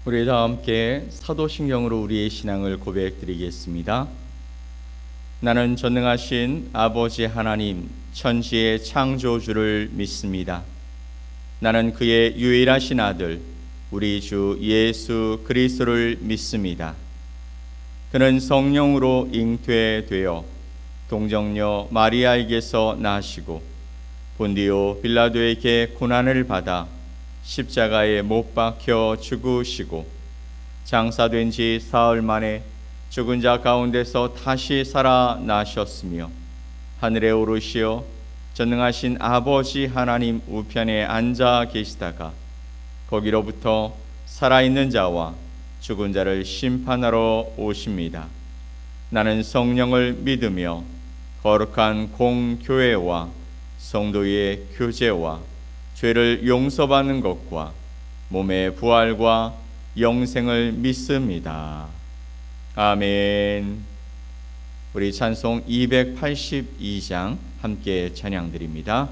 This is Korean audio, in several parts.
우리 다 함께 사도신경으로 우리의 신앙을 고백드리겠습니다. 나는 전능하신 아버지 하나님 천지의 창조주를 믿습니다. 나는 그의 유일하신 아들 우리 주 예수 그리스도를 믿습니다. 그는 성령으로 잉태되어 동정녀 마리아에게서 나시고 본디오 빌라도에게 고난을 받아 십자가에 못 박혀 죽으시고 장사된 지 사흘 만에 죽은 자 가운데서 다시 살아나셨으며 하늘에 오르시어 전능하신 아버지 하나님 우편에 앉아 계시다가 거기로부터 살아있는 자와 죽은 자를 심판하러 오십니다. 나는 성령을 믿으며 거룩한 공교회와 성도의 교제와 죄를 용서받는 것과 몸의 부활과 영생을 믿습니다. 아멘. 우리 찬송 282장 함께 찬양드립니다.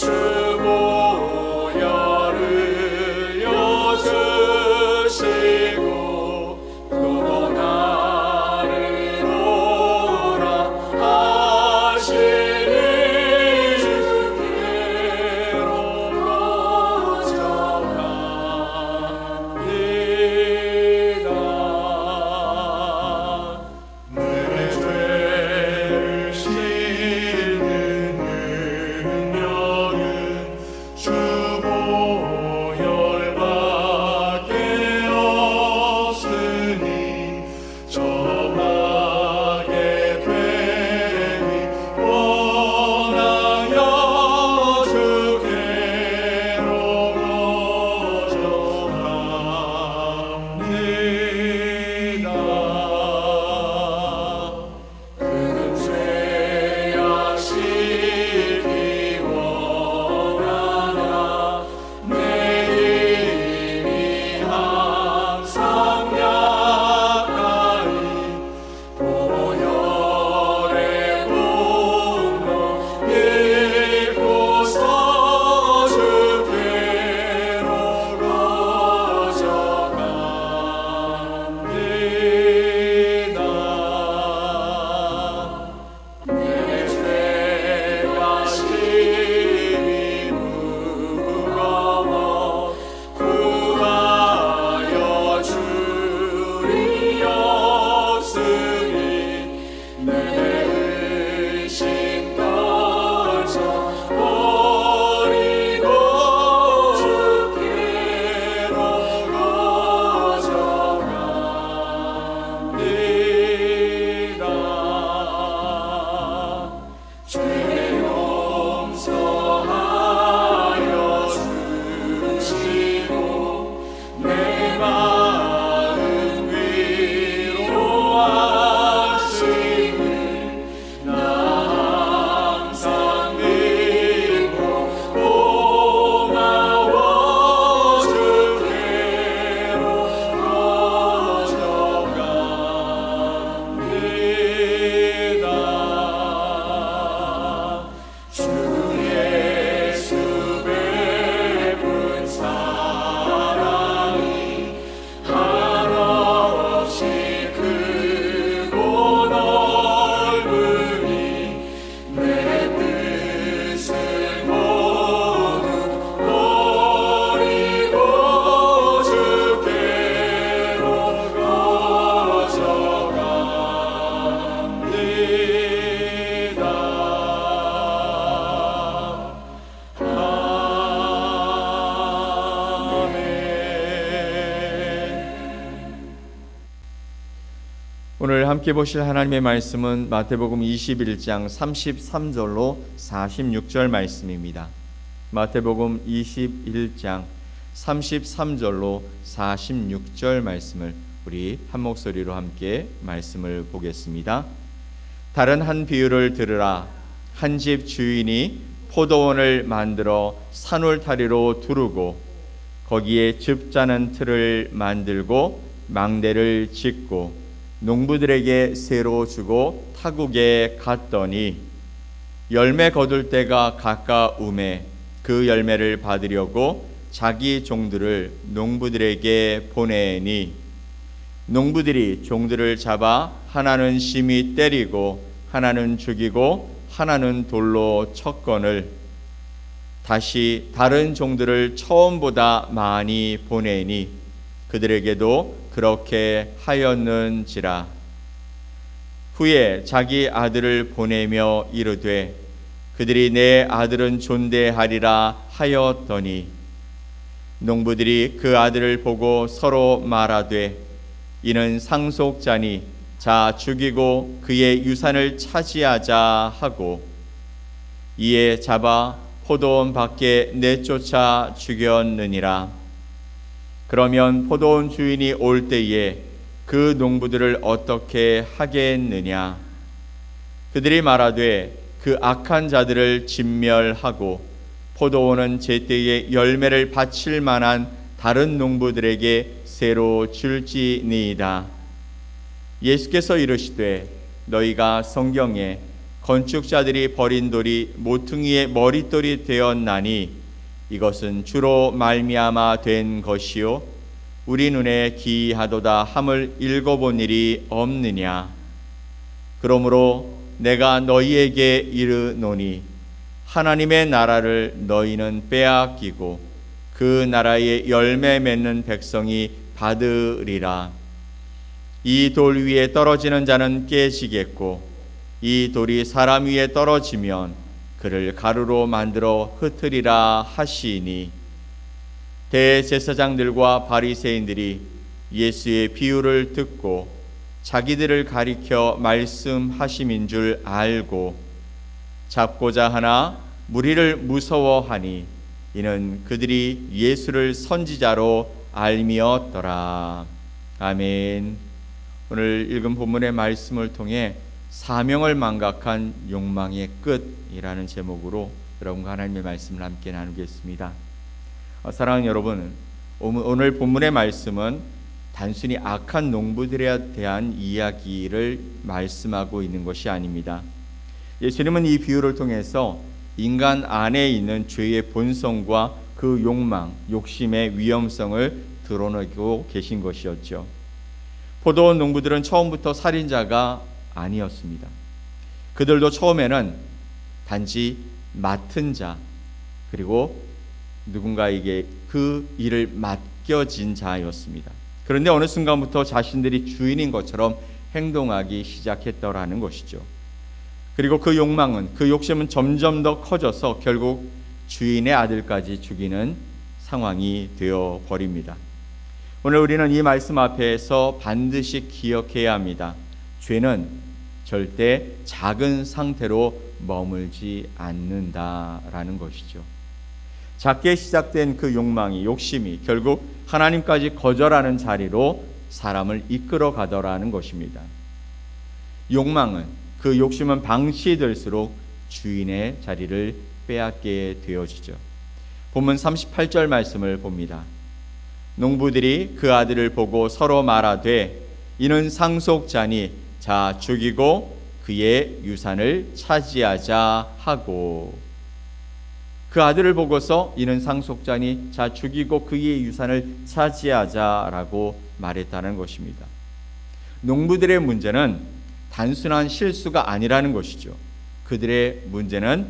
주보혈을 여주시 오늘 함께 보실 하나님의 말씀은 마태복음 21장 33절로 46절 말씀입니다. 마태복음 21장 33절로 46절 말씀을 우리 한 목소리로 함께 말씀을 보겠습니다. 다른 한 비유를 들으라. 한 집 주인이 포도원을 만들어 산울타리로 두르고 거기에 즙 짜는 틀을 만들고 망대를 짓고 농부들에게 새로 주고 타국에 갔더니 열매 거둘 때가 가까우매 그 열매를 받으려고 자기 종들을 농부들에게 보내니 농부들이 종들을 잡아 하나는 심히 때리고 하나는 죽이고 하나는 돌로 쳤거늘 다시 다른 종들을 처음보다 많이 보내니 그들에게도 그렇게 하였는지라. 후에 자기 아들을 보내며 이르되 그들이 내 아들은 존대하리라 하였더니 농부들이 그 아들을 보고 서로 말하되 이는 상속자니 자 죽이고 그의 유산을 차지하자 하고 이에 잡아 포도원 밖에 내쫓아 죽였느니라. 그러면 포도원 주인이 올 때에 그 농부들을 어떻게 하겠느냐? 그들이 말하되 그 악한 자들을 진멸하고 포도원은 제때에 열매를 바칠 만한 다른 농부들에게 새로 줄지니이다. 예수께서 이르시되 너희가 성경에 건축자들이 버린 돌이 모퉁이의 머릿돌이 되었나니 이것은 주로 말미암아 된 것이요 우리 눈에 기이하도다 함을 읽어본 일이 없느냐. 그러므로 내가 너희에게 이르노니 하나님의 나라를 너희는 빼앗기고 그 나라의 열매 맺는 백성이 받으리라. 이 돌 위에 떨어지는 자는 깨지겠고 이 돌이 사람 위에 떨어지면 그를 가루로 만들어 흩으리라 하시니 대제사장들과 바리새인들이 예수의 비유를 듣고 자기들을 가리켜 말씀하심인 줄 알고 잡고자 하나 무리를 무서워하니 이는 그들이 예수를 선지자로 알미었더라. 아멘. 오늘 읽은 본문의 말씀을 통해 사명을 망각한 욕망의 끝이라는 제목으로 여러분과 하나님의 말씀을 함께 나누겠습니다. 사랑하는 여러분, 오늘 본문의 말씀은 단순히 악한 농부들에 대한 이야기를 말씀하고 있는 것이 아닙니다. 예수님은 이 비유를 통해서 인간 안에 있는 죄의 본성과 그 욕망, 욕심의 위험성을 드러내고 계신 것이었죠. 포도원 농부들은 처음부터 살인자가 아니었습니다. 그들도 처음에는 단지 맡은 자 그리고 누군가에게 그 일을 맡겨진 자였습니다. 그런데 어느 순간부터 자신들이 주인인 것처럼 행동하기 시작했더라는 것이죠. 그리고 그 욕망은, 그 욕심은 점점 더 커져서 결국 주인의 아들까지 죽이는 상황이 되어 버립니다. 오늘 우리는 이 말씀 앞에서 반드시 기억해야 합니다. 죄는 절대 작은 상태로 머물지 않는다라는 것이죠. 작게 시작된 그 욕망이, 욕심이 결국 하나님까지 거절하는 자리로 사람을 이끌어 가더라는 것입니다. 욕망은, 그 욕심은 방치될수록 주인의 자리를 빼앗게 되어지죠. 본문 38절 말씀을 봅니다. 농부들이 그 아들을 보고 서로 말하되 이는 상속자니 자 죽이고 그의 유산을 차지하자 하고, 그 아들을 보고서 이는 상속자니 자 죽이고 그의 유산을 차지하자라고 말했다는 것입니다. 농부들의 문제는 단순한 실수가 아니라는 것이죠. 그들의 문제는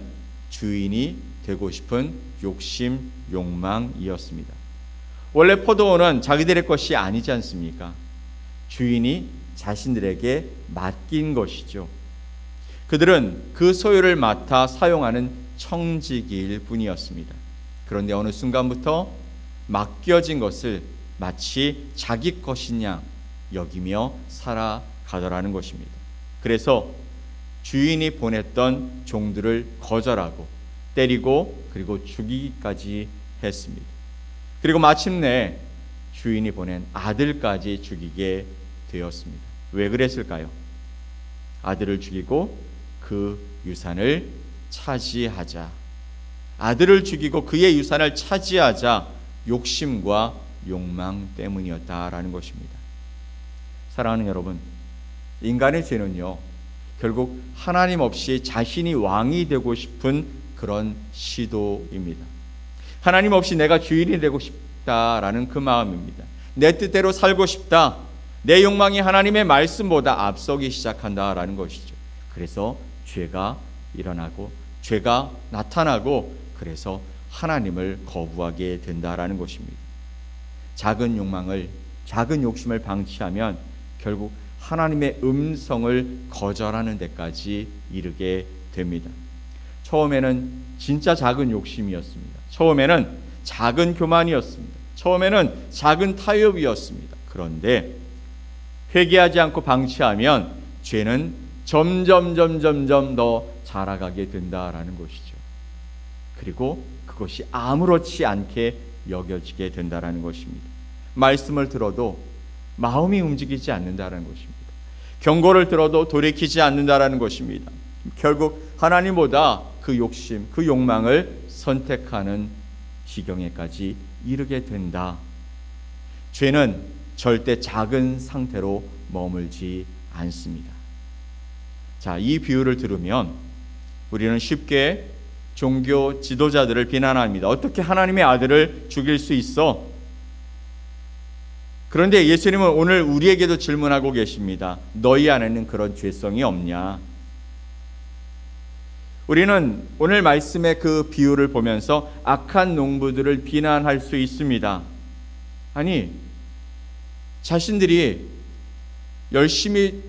주인이 되고 싶은 욕심, 욕망이었습니다. 원래 포도원은 자기들의 것이 아니지 않습니까? 주인이 자신들에게 맡긴 것이죠. 그들은 그 소유를 맡아 사용하는 청지기일 뿐이었습니다. 그런데 어느 순간부터 맡겨진 것을 마치 자기 것인 양 여기며 가더라는 것입니다. 그래서 주인이 보냈던 종들을 거절하고 때리고 그리고 죽이기까지 했습니다. 그리고 마침내 주인이 보낸 아들까지 죽이게 되었습니다. 왜 그랬을까요? 아들을 죽이고 그 유산을 차지하자. 아들을 죽이고 그의 유산을 차지하자. 욕심과 욕망 때문이었다라는 것입니다. 사랑하는 여러분, 인간의 죄는요, 결국 하나님 없이 자신이 왕이 되고 싶은 그런 시도입니다. 하나님 없이 내가 주인이 되고 싶다라는 그 마음입니다. 내 뜻대로 살고 싶다. 내 욕망이 하나님의 말씀보다 앞서기 시작한다라는 것이죠. 그래서 죄가 일어나고 죄가 나타나고 그래서 하나님을 거부하게 된다라는 것입니다. 작은 욕망을, 작은 욕심을 방치하면 결국 하나님의 음성을 거절하는 데까지 이르게 됩니다. 처음에는 진짜 작은 욕심이었습니다. 처음에는 작은 교만이었습니다. 처음에는 작은 타협이었습니다. 그런데 회개하지 않고 방치하면 죄는 점점 더 자라가게 된다라는 것이죠. 그리고 그것이 아무렇지 않게 여겨지게 된다라는 것입니다. 말씀을 들어도 마음이 움직이지 않는다라는 것입니다. 경고를 들어도 돌이키지 않는다라는 것입니다. 결국 하나님보다 그 욕심, 그 욕망을 선택하는 지경에까지 이르게 된다. 죄는 절대 작은 상태로 머물지 않습니다. 자, 이 비유를 들으면 우리는 쉽게 종교 지도자들을 비난합니다. 어떻게 하나님의 아들을 죽일 수 있어? 그런데 예수님은 오늘 우리에게도 질문하고 계십니다. 너희 안에는 그런 죄성이 없냐? 우리는 오늘 말씀의 그 비유를 보면서 악한 농부들을 비난할 수 있습니다. 아니, 자신들이 열심히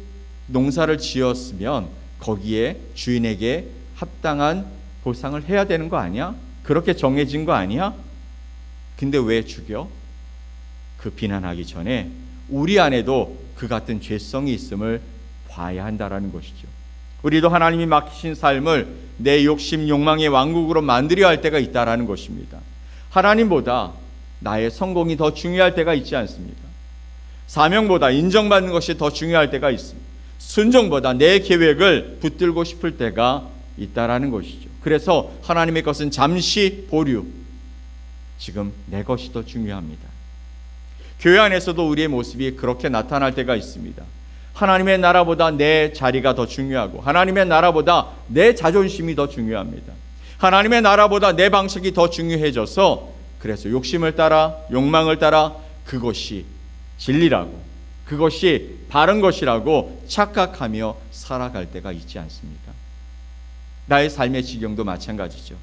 농사를 지었으면 거기에 주인에게 합당한 보상을 해야 되는 거 아니야? 그렇게 정해진 거 아니야? 근데 왜 죽여? 그 비난하기 전에 우리 안에도 그 같은 죄성이 있음을 봐야 한다라는 것이죠. 우리도 하나님이 맡기신 삶을 내 욕심, 욕망의 왕국으로 만들어야 할 때가 있다라는 것입니다. 하나님보다 나의 성공이 더 중요할 때가 있지 않습니까? 사명보다 인정받는 것이 더 중요할 때가 있습니다. 순종보다 내 계획을 붙들고 싶을 때가 있다라는 것이죠. 그래서 하나님의 것은 잠시 보류, 지금 내 것이 더 중요합니다. 교회 안에서도 우리의 모습이 그렇게 나타날 때가 있습니다. 하나님의 나라보다 내 자리가 더 중요하고 하나님의 나라보다 내 자존심이 더 중요합니다. 하나님의 나라보다 내 방식이 더 중요해져서 그래서 욕심을 따라 욕망을 따라 그것이 진리라고 그것이 바른 것이라고 착각하며 살아갈 때가 있지 않습니까? 나의 삶의 지경도 마찬가지죠.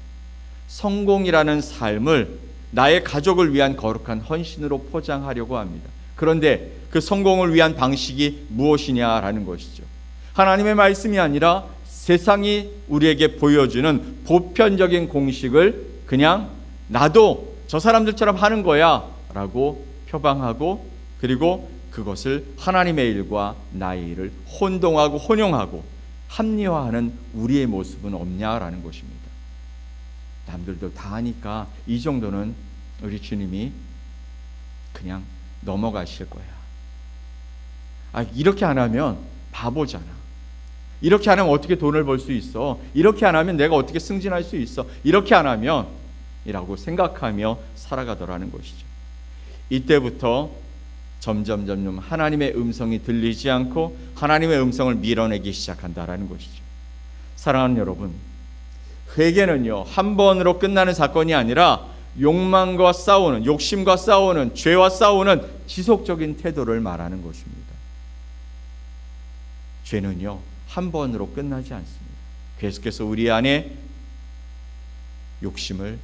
성공이라는 삶을 나의 가족을 위한 거룩한 헌신으로 포장하려고 합니다. 그런데 그 성공을 위한 방식이 무엇이냐라는 것이죠. 하나님의 말씀이 아니라 세상이 우리에게 보여주는 보편적인 공식을 그냥 나도 저 사람들처럼 하는 거야 라고 표방하고 그리고 그것을 하나님의 일과 나의 일을 혼동하고 혼용하고 합리화하는 우리의 모습은 없냐라는 것입니다. 남들도 다 하니까 이 정도는 우리 주님이 그냥 넘어가실 거야. 이렇게 안 하면 바보잖아. 이렇게 안 하면 어떻게 돈을 벌 수 있어? 이렇게 안 하면 내가 어떻게 승진할 수 있어? 이렇게 안 하면 이라고 생각하며 살아가더라는 것이죠. 이때부터 점점 하나님의 음성이 들리지 않고 하나님의 음성을 밀어내기 시작한다라는 것이죠. 사랑하는 여러분, 회개는요 한 번으로 끝나는 사건이 아니라 욕망과 싸우는, 욕심과 싸우는, 죄와 싸우는 지속적인 태도를 말하는 것입니다. 죄는요 한 번으로 끝나지 않습니다. 계속해서 우리 안에 욕심을,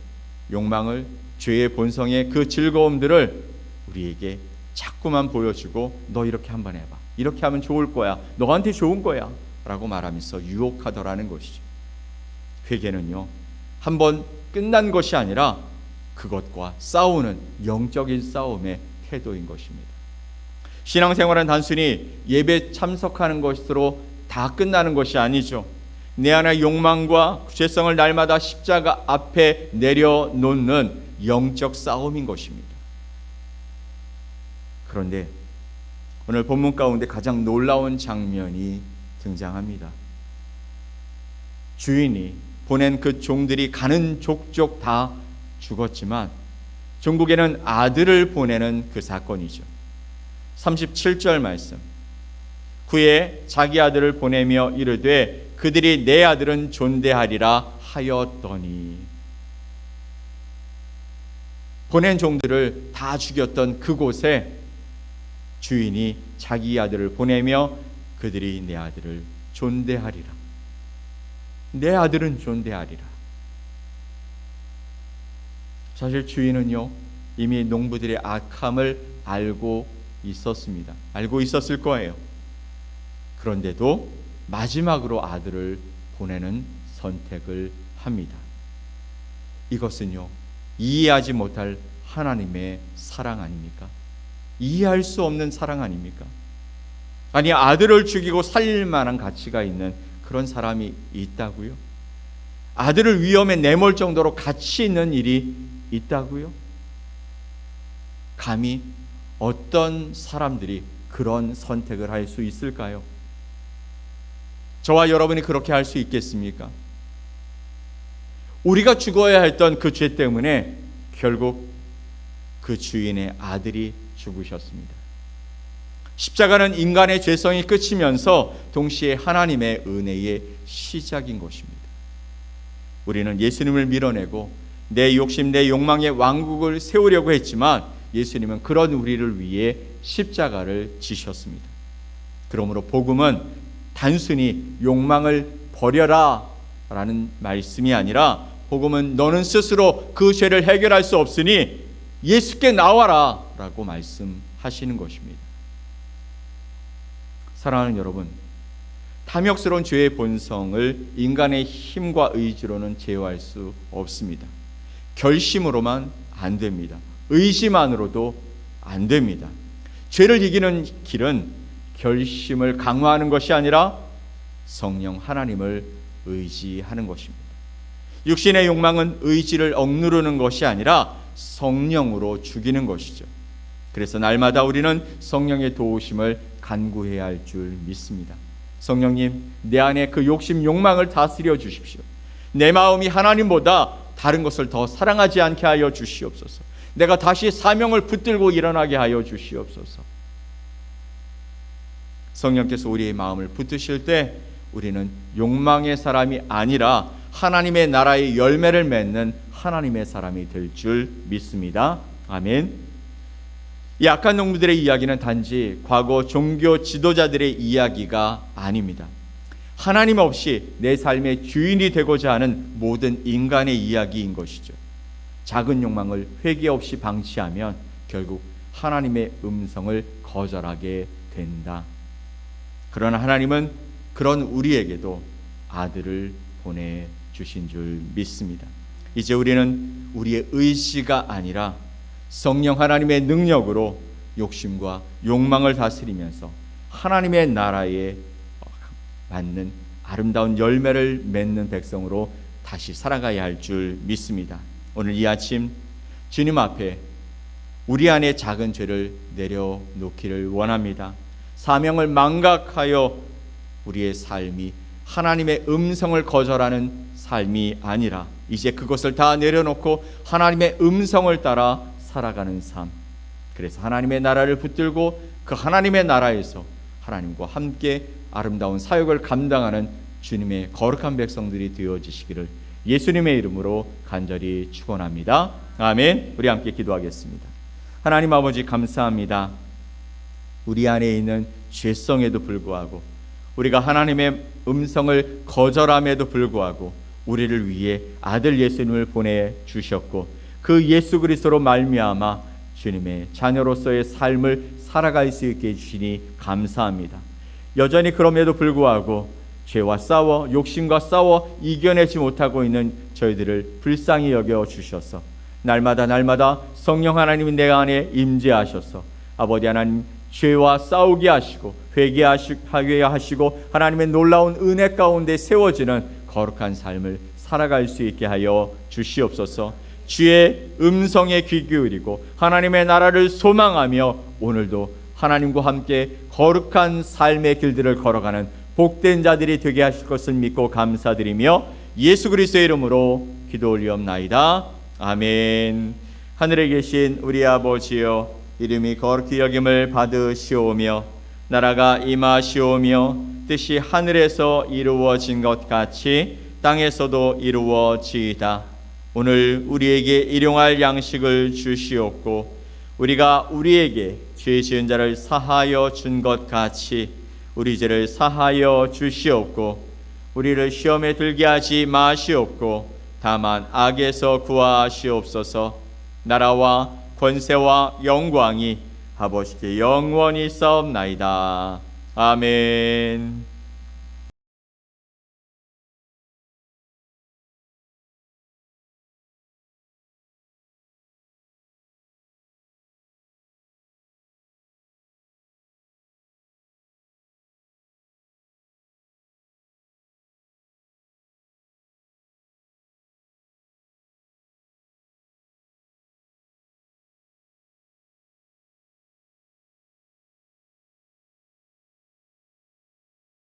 욕망을, 죄의 본성의 그 즐거움들을 우리에게 자꾸만 보여주고 너 이렇게 한번 해봐, 이렇게 하면 좋을 거야, 너한테 좋은 거야 라고 말하면서 유혹하더라는 것이죠. 회개는요 한 번 끝난 것이 아니라 그것과 싸우는 영적인 싸움의 태도인 것입니다. 신앙생활은 단순히 예배 참석하는 것으로 다 끝나는 것이 아니죠. 내 안의 욕망과 죄성을 날마다 십자가 앞에 내려놓는 영적 싸움인 것입니다. 그런데 오늘 본문 가운데 가장 놀라운 장면이 등장합니다. 주인이 보낸 그 종들이 가는 족족 다 죽었지만 종국에는 아들을 보내는 그 사건이죠. 37절 말씀. 후에 자기 아들을 보내며 이르되 그들이 내 아들은 존대하리라 하였더니, 보낸 종들을 다 죽였던 그곳에 주인이 자기 아들을 보내며 그들이 내 아들을 존대하리라. 내 아들은 존대하리라. 사실 주인은요, 이미 농부들의 악함을 알고 있었습니다. 알고 있었을 거예요. 그런데도 마지막으로 아들을 보내는 선택을 합니다. 이것은요, 이해하지 못할 하나님의 사랑 아닙니까? 이해할 수 없는 사랑 아닙니까? 아니, 아들을 죽이고 살릴 만한 가치가 있는 그런 사람이 있다고요? 아들을 위험에 내몰 정도로 가치 있는 일이 있다고요? 감히 어떤 사람들이 그런 선택을 할 수 있을까요? 저와 여러분이 그렇게 할 수 있겠습니까? 우리가 죽어야 했던 그 죄 때문에 결국 그 주인의 아들이 죽으셨습니다. 십자가는 인간의 죄성이 끝이면서 동시에 하나님의 은혜의 시작인 것입니다. 우리는 예수님을 밀어내고 내 욕심, 내 욕망의 왕국을 세우려고 했지만 예수님은 그런 우리를 위해 십자가를 지셨습니다. 그러므로 복음은 단순히 욕망을 버려라 라는 말씀이 아니라, 복음은 너는 스스로 그 죄를 해결할 수 없으니 예수께 나와라 라고 말씀하시는 것입니다. 사랑하는 여러분, 탐욕스러운 죄의 본성을 인간의 힘과 의지로는 제어할 수 없습니다. 결심으로만 안 됩니다. 의지만으로도 안 됩니다. 죄를 이기는 길은 결심을 강화하는 것이 아니라 성령 하나님을 의지하는 것입니다. 육신의 욕망은 의지를 억누르는 것이 아니라 성령으로 죽이는 것이죠. 그래서 날마다 우리는 성령의 도우심을 간구해야 할 줄 믿습니다. 성령님, 내 안에 그 욕심, 욕망을 다스려 주십시오. 내 마음이 하나님보다 다른 것을 더 사랑하지 않게 하여 주시옵소서. 내가 다시 사명을 붙들고 일어나게 하여 주시옵소서. 성령께서 우리의 마음을 붙드실 때 우리는 욕망의 사람이 아니라 하나님의 나라의 열매를 맺는 하나님의 사람이 될 줄 믿습니다. 아멘. 이 악한 농부들의 이야기는 단지 과거 종교 지도자들의 이야기가 아닙니다. 하나님 없이 내 삶의 주인이 되고자 하는 모든 인간의 이야기인 것이죠. 작은 욕망을 회개 없이 방치하면 결국 하나님의 음성을 거절하게 된다. 그러나 하나님은 그런 우리에게도 아들을 보내주신 줄 믿습니다. 이제 우리는 우리의 의지가 아니라 성령 하나님의 능력으로 욕심과 욕망을 다스리면서 하나님의 나라에 맞는 아름다운 열매를 맺는 백성으로 다시 살아가야 할 줄 믿습니다. 오늘 이 아침 주님 앞에 우리 안에 작은 죄를 내려놓기를 원합니다. 사명을 망각하여 우리의 삶이 하나님의 음성을 거절하는 삶이 아니라 이제 그것을 다 내려놓고 하나님의 음성을 따라 살아가는 삶. 그래서 하나님의 나라를 붙들고 그 하나님의 나라에서 하나님과 함께 아름다운 사역을 감당하는 주님의 거룩한 백성들이 되어지시기를 예수님의 이름으로 간절히 축원합니다. 아멘. 우리 함께 기도하겠습니다. 하나님 아버지, 감사합니다. 우리 안에 있는 죄성에도 불구하고 우리가 하나님의 음성을 거절함에도 불구하고 우리를 위해 아들 예수님을 보내주셨고 그 예수 그리스도로 말미암아 주님의 자녀로서의 삶을 살아갈 수 있게 해주시니 감사합니다. 여전히 그럼에도 불구하고 죄와 싸워 욕심과 싸워 이겨내지 못하고 있는 저희들을 불쌍히 여겨 주셔서 날마다 성령 하나님이 내 안에 임재하셔서 아버지 하나님 죄와 싸우게 하시고 회개하게 하시고 하나님의 놀라운 은혜 가운데 세워지는 거룩한 삶을 살아갈 수 있게 하여 주시옵소서. 주의 음성에 귀 기울이고 하나님의 나라를 소망하며 오늘도 하나님과 함께 거룩한 삶의 길들을 걸어가는 복된 자들이 되게 하실 것을 믿고 감사드리며 예수 그리스도의 이름으로 기도 올리옵나이다. 아멘. 하늘에 계신 우리 아버지여, 이름이 거룩히 여김을 받으시오며 나라가 임하시오며 뜻이 하늘에서 이루어진 것 같이 땅에서도 이루어지이다. 오늘 우리에게 일용할 양식을 주시옵고 우리가 우리에게 죄 지은 자를 사하여 준 것 같이 우리 죄를 사하여 주시옵고 우리를 시험에 들게 하지 마시옵고 다만 악에서 구하시옵소서. 나라와 권세와 영광이 아버지께 영원히 싸움나이다. 아멘.